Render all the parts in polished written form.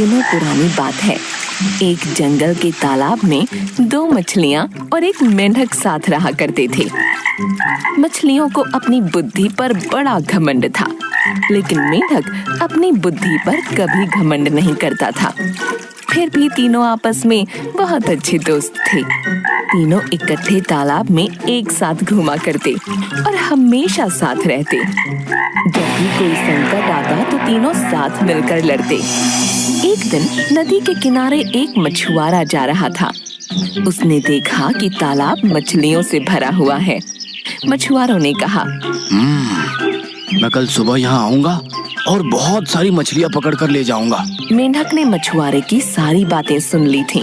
दिनों पुरानी बात है। एक जंगल के तालाब में दो मछलियां और एक मेंढक साथ रहा करते थे। मछलियों को अपनी बुद्धि पर बड़ा घमंड था, लेकिन मेंढक अपनी बुद्धि पर कभी घमंड नहीं करता था। फिर भी तीनों आपस में बहुत अच्छे दोस्त थे। तीनों इकट्ठे तालाब में एक साथ घूमा करते और हमेशा साथ रहते। जब भी कोई संकट आता तो तीनों साथ मिलकर लड़ते। एक दिन नदी के किनारे एक मछुआरा जा रहा था। उसने देखा कि तालाब मछलियों से भरा हुआ है। मछुआरों ने कहा, मैं कल सुबह यहाँ आऊंगा और बहुत सारी मछलियाँ पकड़ कर ले जाऊंगा। मेंढक ने मछुआरे की सारी बातें सुन ली थीं।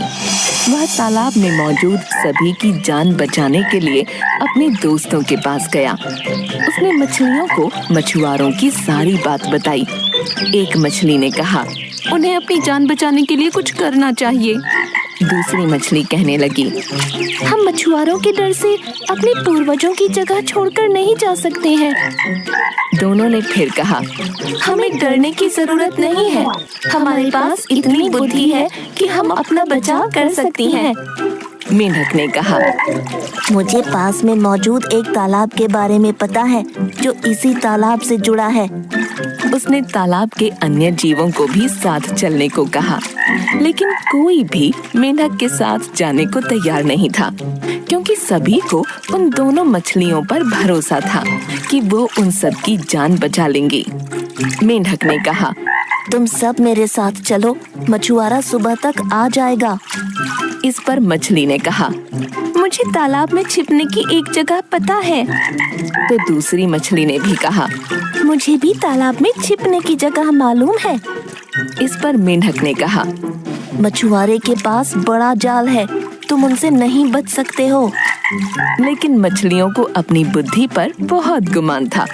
वह तालाब में मौजूद सभी की जान बचाने के लिए अपने दोस्तों के पास गया। उसने मछलियों को मछुआरों की सारी बात बताई। एक मछली ने कहा, उन्हें अपनी जान बचाने के लिए कुछ करना चाहिए। दूसरी मछली कहने लगी, हम मछुआरों के डर से अपने पूर्वजों की जगह छोड़कर नहीं जा सकते हैं। दोनों ने फिर कहा, हमें डरने की जरूरत नहीं है, हमारे पास इतनी बुद्धि है कि हम अपना बचाव कर सकती हैं। मेंढक ने कहा, मुझे पास में मौजूद एक तालाब के बारे में पता है जो इसी तालाब से जुड़ा है। उसने तालाब के अन्य जीवों को भी साथ चलने को कहा, लेकिन कोई भी मेंढक के साथ जाने को तैयार नहीं था, क्योंकि सभी को उन दोनों मछलियों पर भरोसा था कि वो उन सब की जान बचा लेंगी। मेंढक ने कहा, तुम सब मेरे साथ चलो, मछुआरा सुबह तक आ जाएगा। इस पर मछली ने कहा, मुझे तालाब में छिपने की एक जगह पता है। तो दूसरी मछली ने भी कहा, मुझे भी तालाब में छिपने की जगह मालूम है। इस पर मेंढक ने कहा, मछुआरे के पास बड़ा जाल है, तुम उनसे नहीं बच सकते हो। लेकिन मछलियों को अपनी बुद्धि पर बहुत गुमान था।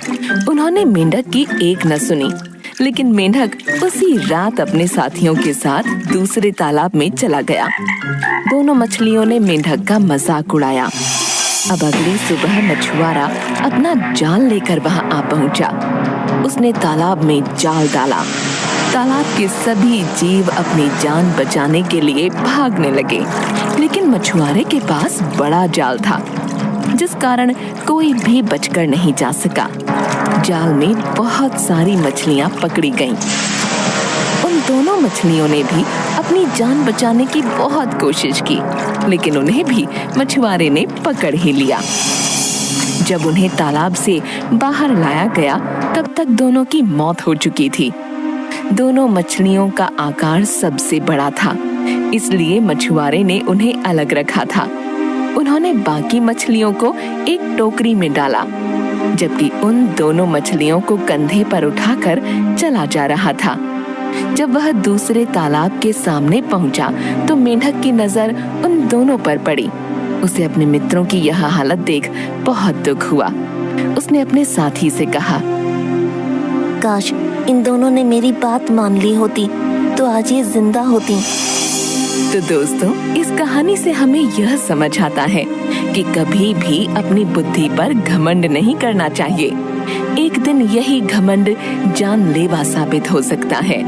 उन्होंने मेंढक की एक न सुनी, लेकिन मेंढक उसी रात अपने साथियों के साथ दूसरे तालाब में चला गया। दोनों मछलियों ने मेंढक का मजाक उड़ाया। अब अगली सुबह मछुआरा अपना जाल लेकर वहां आ पहुंचा। उसने तालाब में जाल डाला। तालाब के सभी जीव अपनी जान बचाने के लिए भागने लगे, लेकिन मछुआरे के पास बड़ा जाल था, जिस कारण कोई भी बचकर नहीं जा सका। जाल में बहुत सारी मछलियां पकड़ी गईं। उन दोनों मछलियों ने भी अपनी जान बचाने की बहुत कोशिश की, लेकिन उन्हें भी मछुआरे ने पकड़ ही लिया। जब उन्हें तालाब से बाहर लाया गया, तब तक दोनों की मौत हो चुकी थी। दोनों मछलियों का आकार सबसे बड़ा था, इसलिए मछुआरे ने उन्हें अलग रखा था। उन्होंने बाकी मछलियों को एक टोकरी में डाला, जबकि उन दोनों मछलियों को कंधे पर उठाकर चला जा रहा था। जब वह दूसरे तालाब के सामने पहुंचा, तो मेंढक की नजर उन दोनों पर पड़ी। उसे अपने मित्रों की यह हालत देख बहुत दुख हुआ। उसने अपने साथी से कहा, काश इन दोनों ने मेरी बात मान ली होती तो आज ये जिंदा होती। तो दोस्तों, इस कहानी से हमें यह समझ आता है कि कभी भी अपनी बुद्धि पर घमंड नहीं करना चाहिए। एक दिन यही घमंड जानलेवा साबित हो सकता है।